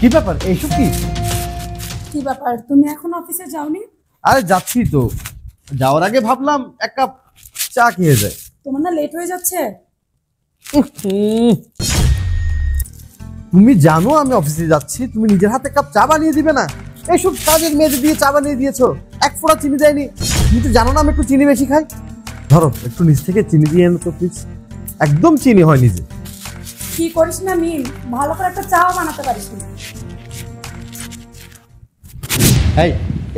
কি ব্যাপার? এইসব কি কি ব্যাপার? তুমি এখন অফিসে যাওনি? আরে যাচ্ছি তো, যাওয়ার আগে ভাবলাম এক কাপ চা খেয়ে যায়। তোমার না লেট হয়ে যাচ্ছে? তুমি জানো আমি অফিসে যাচ্ছি, তুমি নিজের হাতে কাপ চা বানিয়ে দিবে না? এইসব কাজের মেয়েদের দিয়ে চা বানিয়ে দিয়েছো, এক ফোঁটা চিনি দেয়নি। তুমি তো জানো না আমি একটু চিনি বেশি খাই। ধরো একটু নিজ থেকে চিনি দিয়ে এনো তো প্লিজ। একদম চিনি হয় নিজে। কি করিস না মিম, ভালো করে একটা চাও বানাতে পারিস না। এই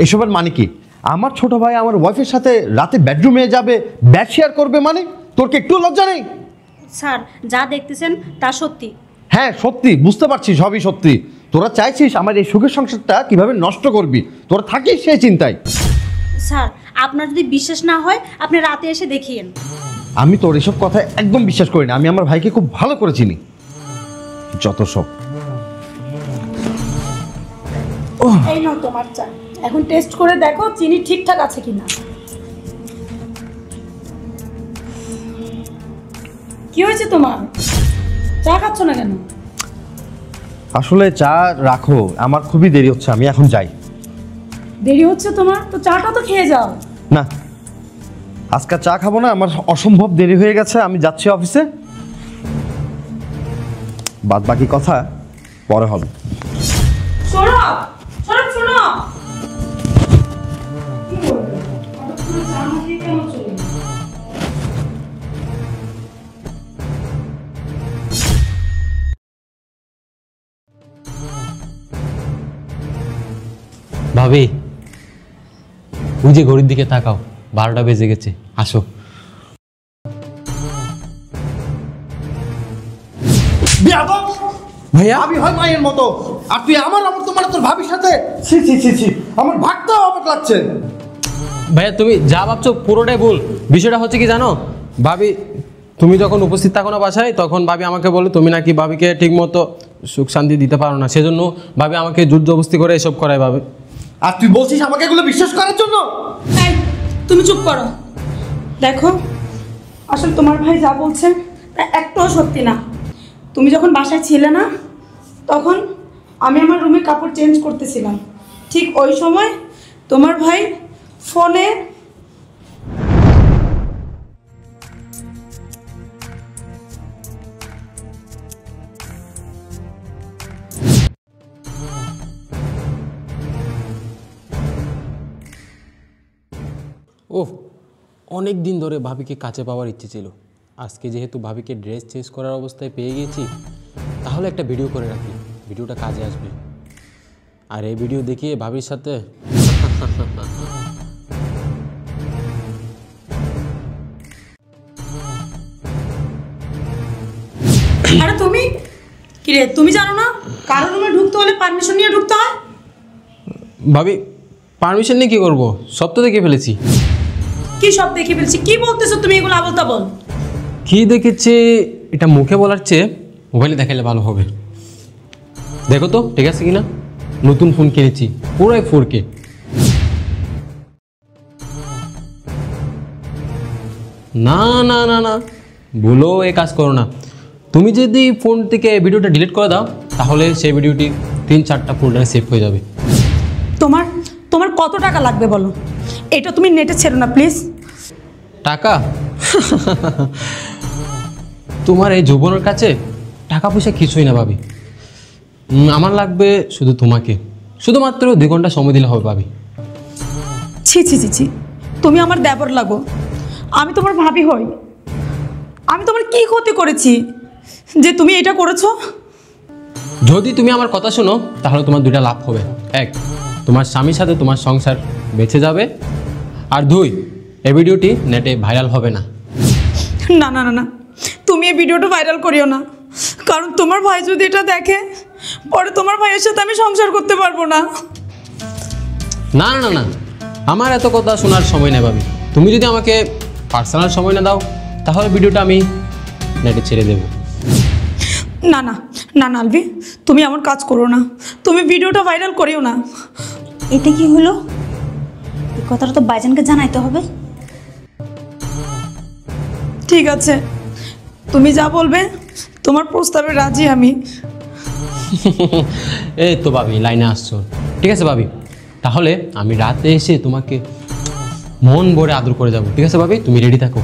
এসবের মানে কি? আমার ছোট ভাই আমার ওয়াইফের সাথে রাতে বেডরুমে যাবে, বেড শেয়ার করবে, মানে তোর কি একটু লজ্জা নেই? স্যার যা দেখতেছেন তা সত্যি। হ্যাঁ সত্যি, বুঝতে পারছি সবই সত্যি। তোরা চাইছিস আমার এই সুখের সংসারটা কিভাবে নষ্ট করবি, তোরা থাকিস সেই চিন্তায়। স্যার আপনার যদি বিশ্বাস না হয় আপনি রাতে এসে দেখিয়েন। আমি তোর এসব কথা একদম বিশ্বাস করি না, আমি আমার ভাইকে খুব ভালো করে চিনি। যত সব। এই নাও তোমার চা, এখন টেস্ট করে দেখো চিনি ঠিকঠাক আছে কিনা। কি হয়েছে তোমার? চা খাচ্ছ না কেন? আসলে চা রাখো, আমার খুবই দেরি হচ্ছে, আমি এখন যাই। দেরি হচ্ছে তোমার? তো চাটা তো খেয়ে যাও। না, আজকে চা খাবো না, আমার অসম্ভব দেরি হয়ে গেছে, আমি যাচ্ছি অফিসে। বাদ বাকি কথা পরে হবে। শোনো শোনো শোনো, কি বলবে? হঠাৎ করে চা না খেয়ে কেন চলে গেলে? ভাবি ওই যে ঘড়ির দিকে তাকাও, 12টা বেজে গেছে, আসো। ভাইয়া আমি হয় মায়ের মতো, আর তুই আমার তোমার তোর ভাবির সাথে ছি ছি ছি ছি, আমার ভাগটাও অবাক লাগছে। ভাইয়া তুমি যা ভাবছো পুরোটাই ভুল। বিষয়টা হচ্ছে কি জানো, ভাবি তুমি যখন উপস্থিত থাকো না বাসায়, তখন ভাবি আমাকে বলে তুমি নাকি ভাবিকে ঠিক মতো সুখ শান্তি দিতে পারো না, সেজন্য ভাবি আমাকে জোর জবরদস্তি করে এসব করায় ভাবি। আর তুই বলছিস আমাকে এগুলো বিশ্বাস করার জন্য? এই তুমি চুপ করো। দেখো আসলে তোমার ভাই যা বলছে তা একটাও সত্যি না। তুমি যখন বাসায় ছিলে না, তখন আমি আমার রুমে কাপড় চেঞ্জ করতেছিলাম, ঠিক ওই সময় তোমার ভাই ফোনে ওহ, অনেক দিন ধরে ভাবিকে কাছে পাওয়ার ইচ্ছে ছিল। আজকে যেহেতু ভাবিকে ড্রেস চেঞ্জ করার অবস্থায় পেয়ে গেছি, তাহলে একটা ভিডিও করে রাখি, ভিডিওটা কাজে আসবে। আর এই ভিডিও দেখিয়ে ভাবির সাথে আরে তুমি কি রে, তুমি জানো না কারোর রুমে ঢুকতে হলে পারমিশন নিয়ে ঢুকতে হয়? ভাবি পারমিশন নিয়ে কী করবো, সব তো দেখে ফেলেছি। কি সব দেখে ফেলছি? কি বলতেছো তুমি এগুলো আবল তাবল? কী দেখেছি এটা মুখে বলার চেয়ে মোবাইলে দেখালে ভালো হবে। দেখো তো ঠিক আছে কিনা। নতুন ফোন কিনেছি, পুরোই 4K। না না না না, ভুলো এ কাজ করো না। তুমি যদি ফোন থেকে ভিডিওটা ডিলিট করে দাও, তাহলে সেই ভিডিওটি 3-4টা ফোল্ডারে সেভ হয়ে যাবে। তোমার তোমার কত টাকা লাগবে বলো, এটা তুমি নেটে ছেড়ো না প্লিজ। টাকা? তোমার এই যৌবনের কাছে টাকা পয়সা কিছুই না ভাবি। আমার লাগবে শুধু তোমাকে, শুধুমাত্র 2 ঘন্টা সময় দিলে হবে ভাবি। ছি ছি ছি ছি, তুমি আমার দেবর লাগো, আমি তোমার ভাবি হই। আমি তোমার কি ক্ষতি করেছি যে তুমি এটা করেছো? যদি তুমি আমার কথা শোনো তাহলে তোমার 2টা লাভ হবে। 1, তোমার স্বামীর সাথে তোমার সংসার বেঁচে যাবে, আর 2, এই ভিডিওটি নেটে ভাইরাল হবে না। না না না না, তুমি এই ভিডিওটা ভাইরাল করিও না, কারণ তোমার ভাই যদি এটা দেখে, পরে তোমার ভাইয়ের সাথে আমি সংসার করতে পারবো না। না না না, আমার এত কথা শোনার সময় নেই ভাবি। তুমি যদি আমাকে পার্সোনাল সময় না দাও, তাহলে ভিডিওটা আমি নেটে ছেড়ে দেবো। না না না না আলভি, তুমি আমার কাজ করো না, তুমি ভিডিওটা ভাইরাল করিও না। এতে কি হলো? এই কথাটা তো বাইজানকে জানাইতে হবে। ঠিক আছে, তুমি যা বলবে, তোমার প্রস্তাবে রাজি আমি। এই তো ভাবি লাইনে আসছো, ঠিক আছে ভাবি, তাহলে আমি রাতে এসে তোমাকে মন ভরে আদর করে যাবো, ঠিক আছে ভাবি? তুমি রেডি থাকো।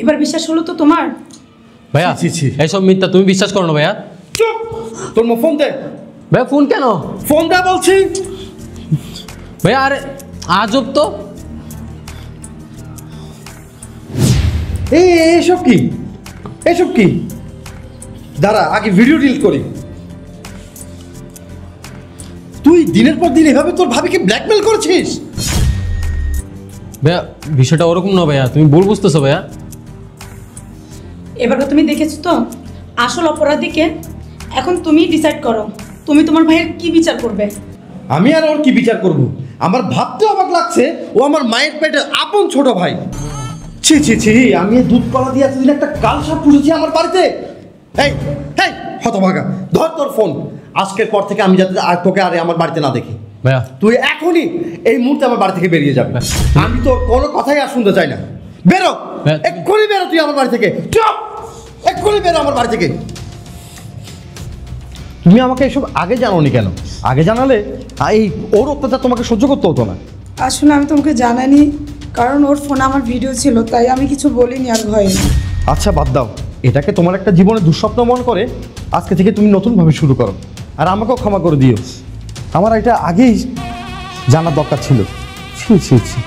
এবার বিশ্বাস হলো তো তোমার? ভাইয়া ছি, ছি। এইসব মিথ্যা তুমি বিশ্বাস করো না ভাইয়া। চুপ! তোর ফোন দে, ভাইয়া ফোন কেন? ফোন দে বলছি। ভাইয়া আরে আজব তো। এসব কি, এসব কি? দাঁড়া, আগে ভিডিও ডিলিট করি। তুই দিনের পর দিন এভাবে তোর ভাবিকে ব্ল্যাকমেল করছিস? ভাইয়া বিষয়টা ওরকম না ভাইয়া, তুমি ভুল বুঝতেছো ভাইয়া। এবার তুমি দেখেছো তো আসল অপরাধীকে। এখন তুমি ডিসাইড করো তুমি তোমার ভাইয়ের কি বিচার করবে। আমি আর ওর কি বিচার করব? আমার ভাবতে অবাক লাগছে, ও আমার মায়ের পেটের আপন ছোট ভাই। ছি ছি ছি, আমি এই দুধ কলা দিয়ে এতদিন একটা কাল সাপ পুষেছি আমার বাড়িতে। এই এই হতভাগা, ধর তোর ফোন। আজকের পর থেকে আমি যাতে আর তোকে আর আমার বাড়িতে না দেখি। ভাইয়া তুই এখনই এই মুহূর্তে আমার বাড়ি থেকে বেরিয়ে যাবে। আমি তোর কোনো কথাই আর শুনতে চাই না। বেরো, এক্ষুনি বেরো তুই আমার বাড়ি থেকে। চুপ! এক্ষুনি বেরো আমার বাড়ি থেকে। তুমি আমাকে এসব আগে জানোনি কেন? আগে জানালে এই ওর অত্যাচার তোমাকে সহ্য করতে হতো না। আসলে আমি তোমাকে জানাইনি, কারণ ওর ফোনে আমার ভিডিও ছিল, তাই আমি কিছু বলিনি আর ভয়ে। আচ্ছা বাদ দাও, এটাকে তোমার একটা জীবনে দুঃস্বপ্ন মনে করে আজকে থেকে তুমি নতুনভাবে শুরু করো। আর আমাকেও ক্ষমা করে দিও, আমার এটা আগেই জানার দরকার ছিল। ছি ছি ছি।